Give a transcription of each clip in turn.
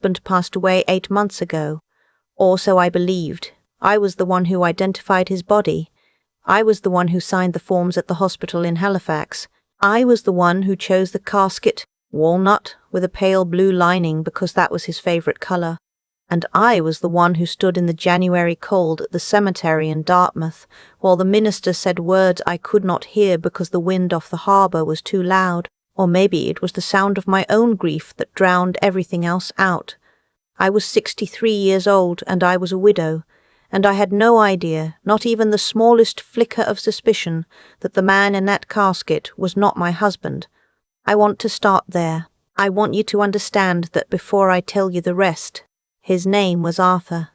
husband passed away 8 months ago. Or so I believed. I was the one who identified his body. I was the one who signed the forms at the hospital in Halifax. I was the one who chose the casket, walnut, with a pale blue lining because that was his favourite colour. And I was the one who stood in the January cold at the cemetery in Dartmouth, while the minister said words I could not hear because the wind off the harbour was too loud, or maybe it was the sound of my own grief that drowned everything else out. I was 63 years old, and I was a widow, and I had no idea, not even the smallest flicker of suspicion, that the man in that casket was not my husband. I want to start there. I want you to understand that before I tell you the rest. His name was Arthur.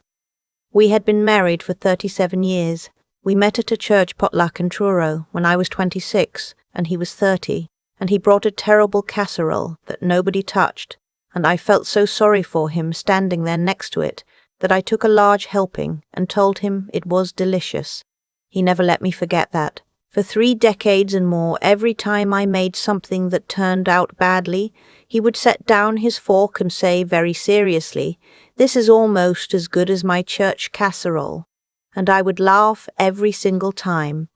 We had been married for 37 years. We met at a church potluck in Truro when I was 26 and he was 30, and he brought a terrible casserole that nobody touched, and I felt so sorry for him standing there next to it that I took a large helping and told him it was delicious. He never let me forget that. For 3 decades and more, every time I made something that turned out badly, he would set down his fork and say very seriously, "This is almost as good as my church casserole." And I would laugh every single time.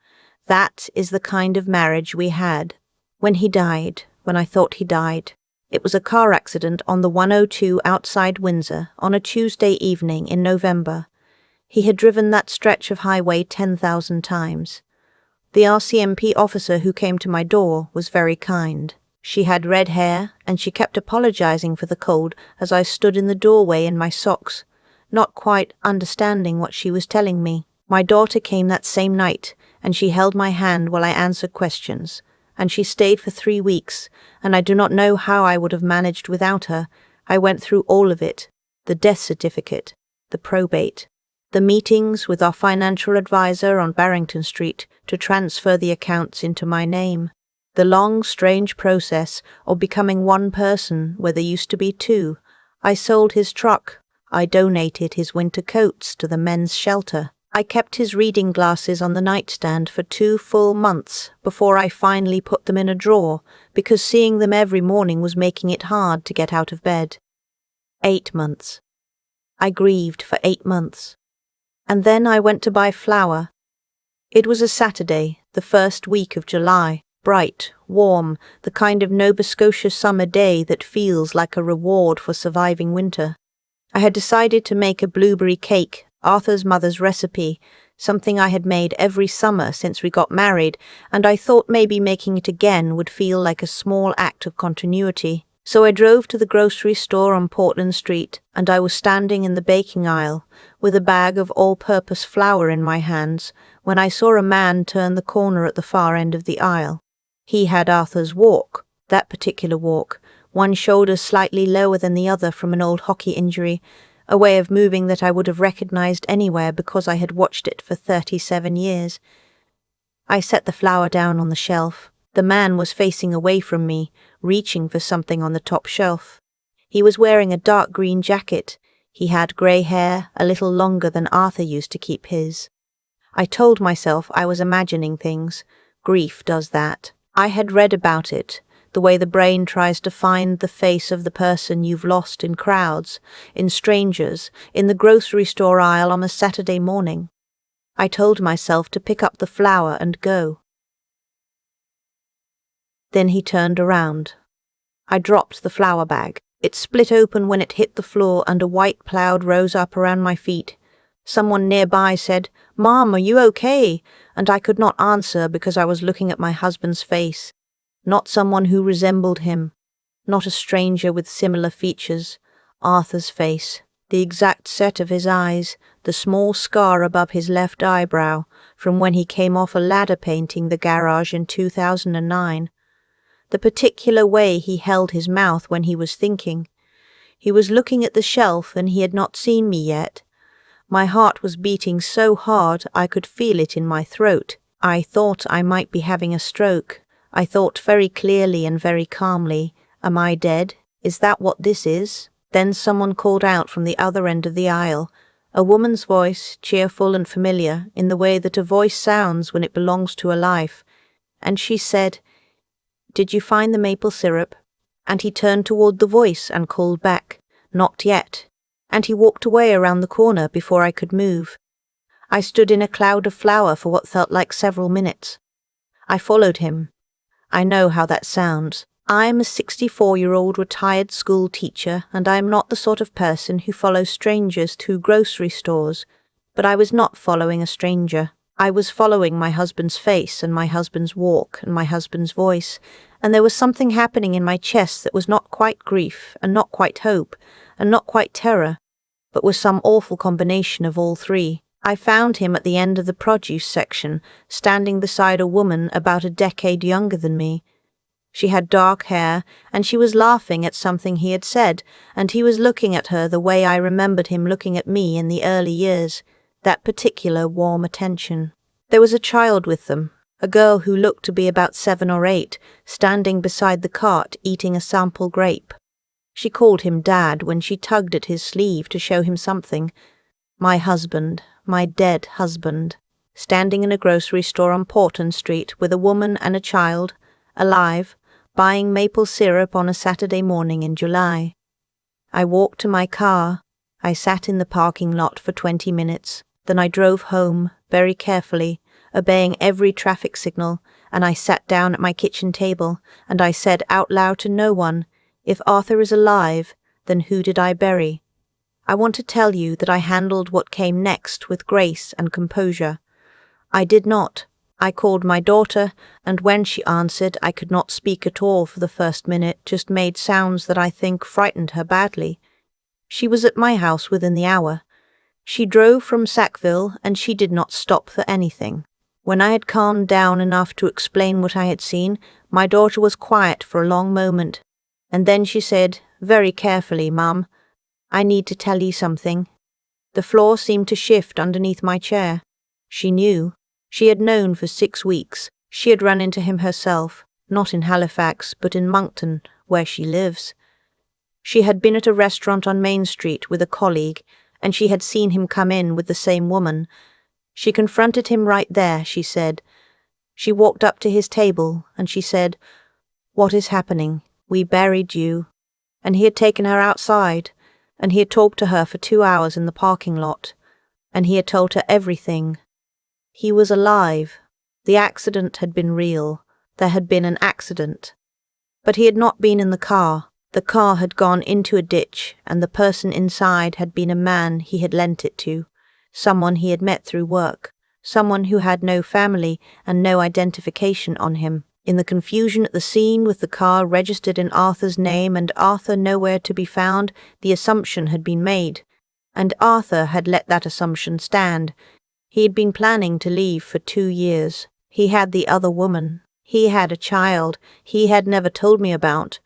That is the kind of marriage we had. When he died, when I thought he died, it was a car accident on the 102 outside Windsor on a Tuesday evening in November. He had driven that stretch of highway 10,000 times. The RCMP officer who came to my door was very kind. She had red hair, and she kept apologizing for the cold as I stood in the doorway in my socks, not quite understanding what she was telling me. My daughter came that same night, and she held my hand while I answered questions, and she stayed for 3 weeks, and I do not know how I would have managed without her. I went through all of it, the death certificate, the probate, the meetings with our financial advisor on Barrington Street to transfer the accounts into my name, the long, strange process of becoming one person where there used to be 2. I sold his truck. I donated his winter coats to the men's shelter. I kept his reading glasses on the nightstand for 2 full months before I finally put them in a drawer because seeing them every morning was making it hard to get out of bed. 8 months. I grieved for 8 months. And then I went to buy flour. It was a Saturday, the first week of July, bright, warm, the kind of Nova Scotia summer day that feels like a reward for surviving winter. I had decided to make a blueberry cake, Arthur's mother's recipe, something I had made every summer since we got married, and I thought maybe making it again would feel like a small act of continuity. So I drove to the grocery store on Portland Street, and I was standing in the baking aisle with a bag of all-purpose flour in my hands when I saw a man turn the corner at the far end of the aisle. He had Arthur's walk, that particular walk, one shoulder slightly lower than the other from an old hockey injury, a way of moving that I would have recognized anywhere because I had watched it for 37 years. I set the flour down on the shelf. The man was facing away from me, reaching for something on the top shelf. He was wearing a dark green jacket. He had grey hair, a little longer than Arthur used to keep his. I told myself I was imagining things. Grief does that. I had read about it, the way the brain tries to find the face of the person you've lost in crowds, in strangers, in the grocery store aisle on a Saturday morning. I told myself to pick up the flour and go. Then he turned around. I dropped the flour bag. It split open when it hit the floor and a white cloud rose up around my feet. Someone nearby said, "Mom, are you okay?" And I could not answer because I was looking at my husband's face. Not someone who resembled him. Not a stranger with similar features. Arthur's face. The exact set of his eyes. The small scar above his left eyebrow from when he came off a ladder painting the garage in 2009. The particular way he held his mouth when he was thinking. He was looking at the shelf and he had not seen me yet. My heart was beating so hard I could feel it in my throat. I thought I might be having a stroke. I thought very clearly and very calmly, "Am I dead? Is that what this is?" Then someone called out from the other end of the aisle, a woman's voice, cheerful and familiar, in the way that a voice sounds when it belongs to a life, and she said, "Did you find the maple syrup?" And he turned toward the voice and called back, "Not yet," and he walked away around the corner before I could move. I stood in a cloud of flour for what felt like several minutes. I followed him. I know how that sounds. I'm a 64-year-old retired school teacher, and I am not the sort of person who follows strangers to grocery stores. But I was not following a stranger. I was following my husband's face and my husband's walk and my husband's voice, and there was something happening in my chest that was not quite grief and not quite hope and not quite terror, but was some awful combination of all three. I found him at the end of the produce section, standing beside a woman about a decade younger than me. She had dark hair, and she was laughing at something he had said, and he was looking at her the way I remembered him looking at me in the early years, that particular warm attention. There was a child with them, a girl who looked to be about 7 or 8, standing beside the cart eating a sample grape. She called him Dad when she tugged at his sleeve to show him something. My husband, my dead husband, standing in a grocery store on Portland Street with a woman and a child, alive, buying maple syrup on a Saturday morning in July. I walked to my car. I sat in the parking lot for 20 minutes. Then I drove home, very carefully, obeying every traffic signal, and I sat down at my kitchen table, and I said out loud to no one, "If Arthur is alive, then who did I bury?" I want to tell you that I handled what came next with grace and composure. I did not. I called my daughter, and when she answered, I could not speak at all for the first minute, just made sounds that I think frightened her badly. She was at my house within the hour. She drove from Sackville, and she did not stop for anything. When I had calmed down enough to explain what I had seen, my daughter was quiet for a long moment, and then she said, very carefully, "Mum, I need to tell you something." The floor seemed to shift underneath my chair. She knew. She had known for 6 weeks. She had run into him herself, not in Halifax, but in Moncton, where she lives. She had been at a restaurant on Main Street with a colleague, and she had seen him come in with the same woman. She confronted him right there, she said. She walked up to his table, and she said, "What is happening? We buried you." And he had taken her outside, and he had talked to her for 2 hours in the parking lot, and he had told her everything. He was alive. The accident had been real. There had been an accident. But he had not been in the car. The car had gone into a ditch, and the person inside had been a man he had lent it to, someone he had met through work, someone who had no family and no identification on him. In the confusion at the scene, with the car registered in Arthur's name and Arthur nowhere to be found, the assumption had been made, and Arthur had let that assumption stand. He had been planning to leave for 2 years. He had the other woman. He had a child he had never told me about.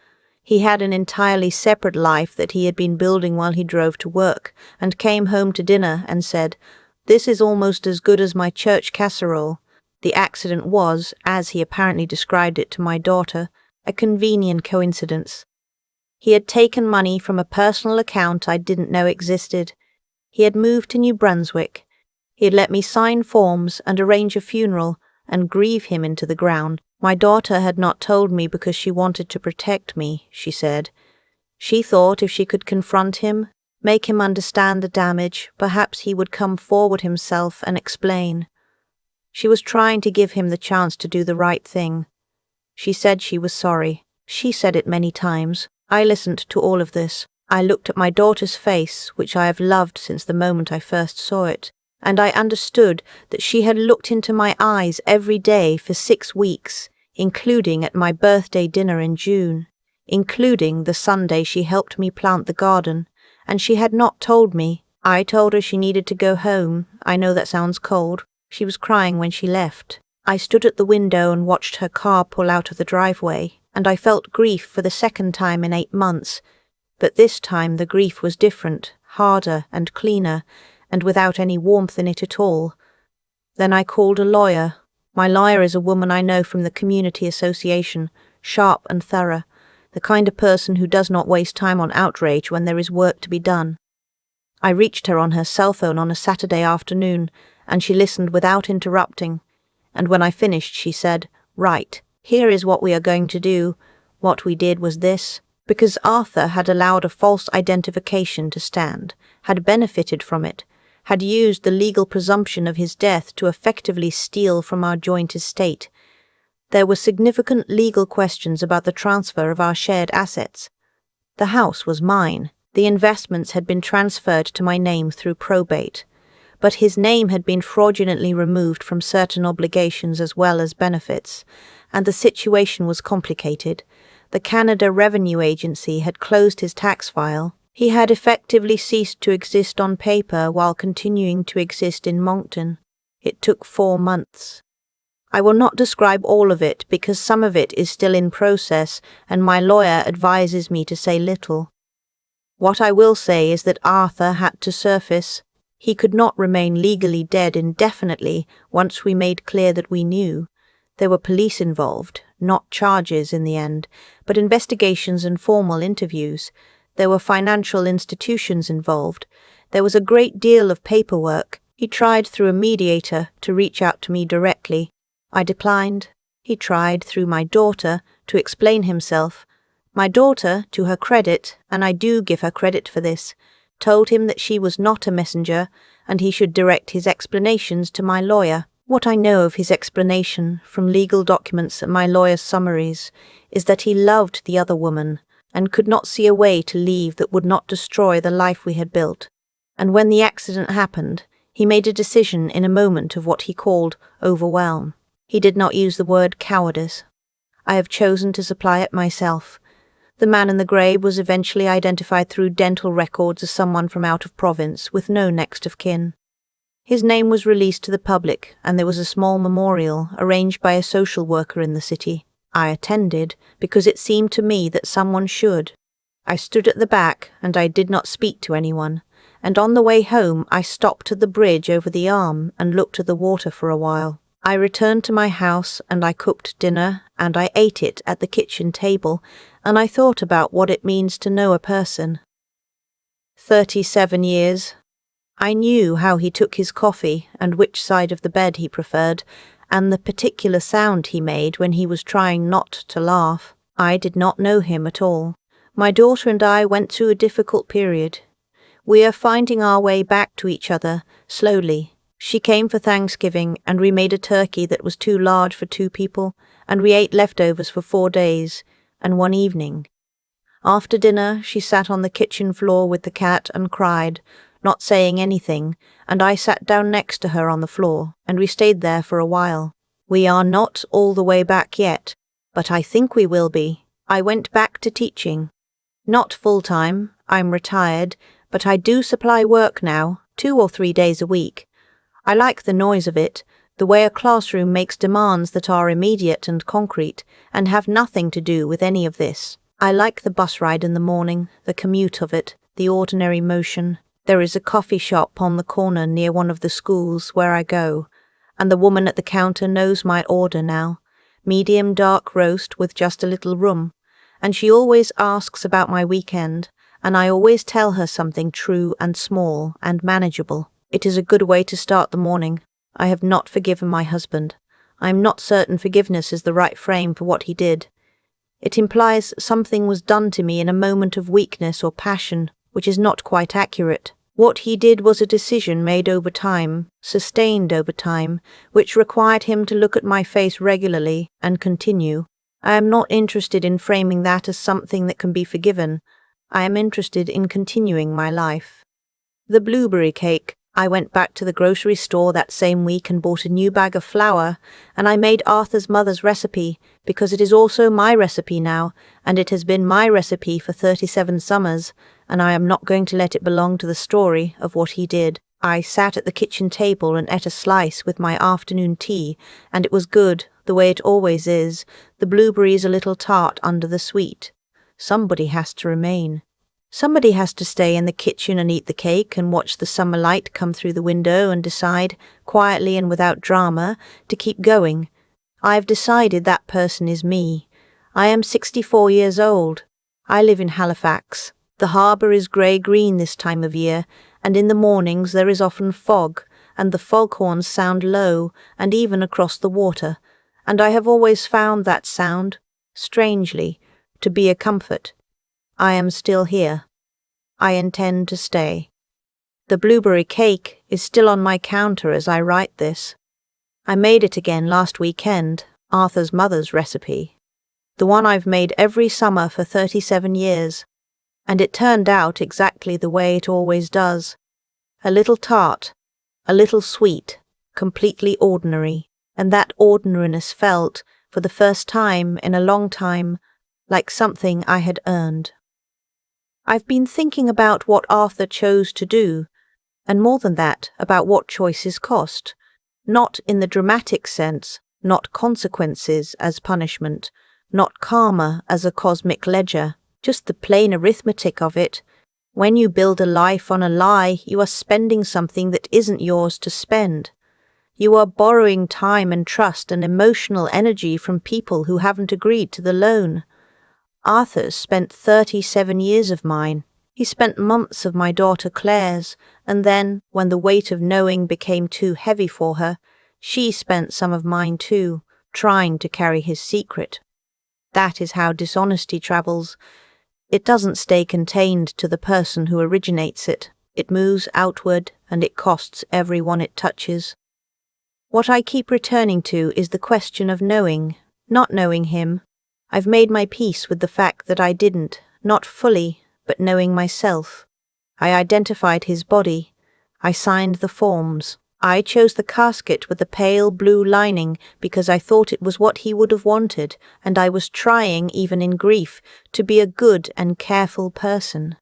He had an entirely separate life that he had been building while he drove to work, and came home to dinner and said, "This is almost as good as my church casserole." The accident was, as he apparently described it to my daughter, a convenient coincidence. He had taken money from a personal account I didn't know existed. He had moved to New Brunswick. He had let me sign forms and arrange a funeral and grieve him into the ground. My daughter had not told me because she wanted to protect me, she said. She thought if she could confront him, make him understand the damage, perhaps he would come forward himself and explain. She was trying to give him the chance to do the right thing. She said she was sorry. She said it many times. I listened to all of this. I looked at my daughter's face, which I have loved since the moment I first saw it, and I understood that she had looked into my eyes every day for 6 weeks, including at my birthday dinner in June, including the Sunday she helped me plant the garden, and she had not told me. I told her she needed to go home. I know that sounds cold. She was crying when she left. I stood at the window and watched her car pull out of the driveway, and I felt grief for the second time in 8 months. But this time the grief was different, harder and cleaner, and without any warmth in it at all. Then I called a lawyer. My lawyer is a woman I know from the community association, sharp and thorough, the kind of person who does not waste time on outrage when there is work to be done. I reached her on her cell phone on a Saturday afternoon, and she listened without interrupting, and when I finished she said, "Right, here is what we are going to do. What we did was this. Because Arthur had allowed a false identification to stand, had benefited from it, had used the legal presumption of his death to effectively steal from our joint estate. There were significant legal questions about the transfer of our shared assets. The house was mine. The investments had been transferred to my name through probate, but his name had been fraudulently removed from certain obligations as well as benefits, and the situation was complicated. The Canada Revenue Agency had closed his tax file. He had effectively ceased to exist on paper while continuing to exist in Moncton. It took 4 months. I will not describe all of it because some of it is still in process and my lawyer advises me to say little. What I will say is that Arthur had to surface. He could not remain legally dead indefinitely once we made clear that we knew. There were police involved, not charges in the end, but investigations and formal interviews. There were financial institutions involved. There was a great deal of paperwork. He tried through a mediator to reach out to me directly. I declined. He tried through my daughter to explain himself. My daughter, to her credit, and I do give her credit for this, told him that she was not a messenger and he should direct his explanations to my lawyer. What I know of his explanation from legal documents and my lawyer's summaries is that he loved the other woman and could not see a way to leave that would not destroy the life we had built. And when the accident happened, he made a decision in a moment of what he called overwhelm. He did not use the word cowardice. I have chosen to supply it myself. The man in the grey was eventually identified through dental records as someone from out of province with no next of kin. His name was released to the public, and there was a small memorial arranged by a social worker in the city. I attended because it seemed to me that someone should. I stood at the back and I did not speak to anyone, and on the way home I stopped at the bridge over the Arm and looked at the water for a while. I returned to my house and I cooked dinner and I ate it at the kitchen table, and I thought about what it means to know a person. 37 years. I knew how he took his coffee and which side of the bed he preferred, and the particular sound he made when he was trying not to laugh. I did not know him at all. My daughter and I went through a difficult period. We are finding our way back to each other, slowly. She came for Thanksgiving and we made a turkey that was too large for 2 people, and we ate leftovers for 4 days and 1 evening. After dinner, she sat on the kitchen floor with the cat and cried, not saying anything, and I sat down next to her on the floor, and we stayed there for a while. We are not all the way back yet, but I think we will be. I went back to teaching. Not full-time, I'm retired, but I do supply work now, 2 or 3 days a week. I like the noise of it, the way a classroom makes demands that are immediate and concrete, and have nothing to do with any of this. I like the bus ride in the morning, the commute of it, the ordinary motion. There is a coffee shop on the corner near one of the schools where I go, and the woman at the counter knows my order now, medium dark roast with just a little rum, and she always asks about my weekend, and I always tell her something true and small and manageable. It is a good way to start the morning. I have not forgiven my husband. I am not certain forgiveness is the right frame for what he did. It implies something was done to me in a moment of weakness or passion, which is not quite accurate. What he did was a decision made over time, sustained over time, which required him to look at my face regularly and continue. I am not interested in framing that as something that can be forgiven. I am interested in continuing my life. The blueberry cake. I went back to the grocery store that same week and bought a new bag of flour, and I made Arthur's mother's recipe, because it is also my recipe now, and it has been my recipe for 37 summers, and I am not going to let it belong to the story of what he did. I sat at the kitchen table and ate a slice with my afternoon tea, and it was good, the way it always is, the blueberries a little tart under the sweet. Somebody has to remain. Somebody has to stay in the kitchen and eat the cake and watch the summer light come through the window and decide, quietly and without drama, to keep going. I have decided that person is me. I am 64 years old. I live in Halifax. The harbour is grey-green this time of year, and in the mornings there is often fog, and the foghorns sound low and even across the water, and I have always found that sound, strangely, to be a comfort. I am still here. I intend to stay. The blueberry cake is still on my counter as I write this. I made it again last weekend, Arthur's mother's recipe. The one I've made every summer for 37 years. And it turned out exactly the way it always does. A little tart, a little sweet, completely ordinary, and that ordinariness felt, for the first time in a long time, like something I had earned. I've been thinking about what Arthur chose to do, and more than that, about what choices cost, not in the dramatic sense, not consequences as punishment, not karma as a cosmic ledger, just the plain arithmetic of it. When you build a life on a lie, you are spending something that isn't yours to spend. You are borrowing time and trust and emotional energy from people who haven't agreed to the loan. Arthur spent 37 years of mine. He spent months of my daughter Claire's, and then, when the weight of knowing became too heavy for her, she spent some of mine too, trying to carry his secret. That is how dishonesty travels. It doesn't stay contained to the person who originates it. It moves outward, and it costs everyone it touches. What I keep returning to is the question of knowing, not knowing him. I've made my peace with the fact that I didn't, not fully, but knowing myself. I identified his body. I signed the forms. I chose the casket with the pale blue lining because I thought it was what he would have wanted, and I was trying, even in grief, to be a good and careful person.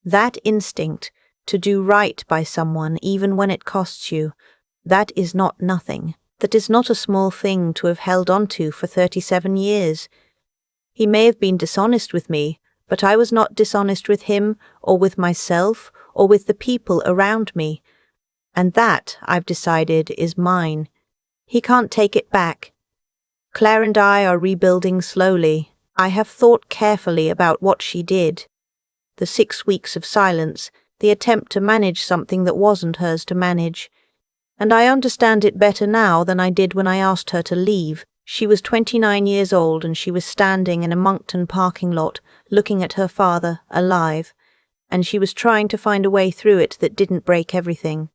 That instinct, to do right by someone even when it costs you, that is not nothing. That is not a small thing to have held on to for 37 years. He may have been dishonest with me, but I was not dishonest with him, or with myself, or with the people around me. And that, I've decided, is mine. He can't take it back. Claire and I are rebuilding slowly. I have thought carefully about what she did. The 6 weeks of silence, the attempt to manage something that wasn't hers to manage. And I understand it better now than I did when I asked her to leave. She was 29 years old and she was standing in a Moncton parking lot, looking at her father, alive, and she was trying to find a way through it that didn't break everything.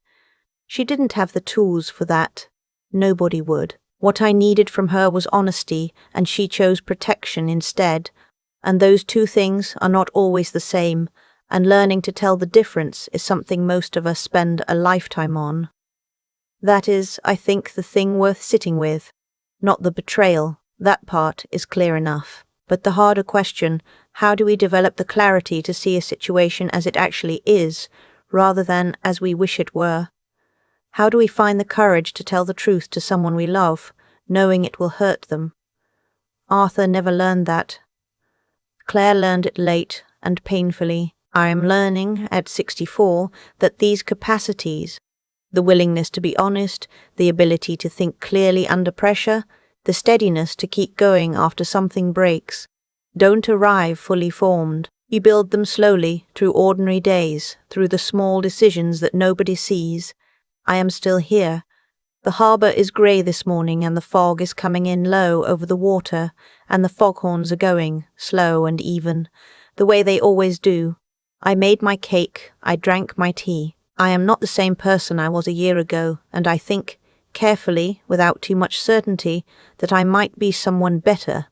She didn't have the tools for that. Nobody would. What I needed from her was honesty, and she chose protection instead. And those two things are not always the same, and learning to tell the difference is something most of us spend a lifetime on. That is, I think, the thing worth sitting with. Not the betrayal. That part is clear enough. But the harder question, how do we develop the clarity to see a situation as it actually is, rather than as we wish it were? How do we find the courage to tell the truth to someone we love, knowing it will hurt them? Arthur never learned that. Claire learned it late and painfully. I am learning, at 64, that these capacities, the willingness to be honest, the ability to think clearly under pressure, the steadiness to keep going after something breaks, don't arrive fully formed. You build them slowly, through ordinary days, through the small decisions that nobody sees. I am still here. The harbour is grey this morning and the fog is coming in low over the water, and the foghorns are going, slow and even, the way they always do. I made my cake, I drank my tea. I am not the same person I was a year ago, and I think, carefully, without too much certainty, that I might be someone better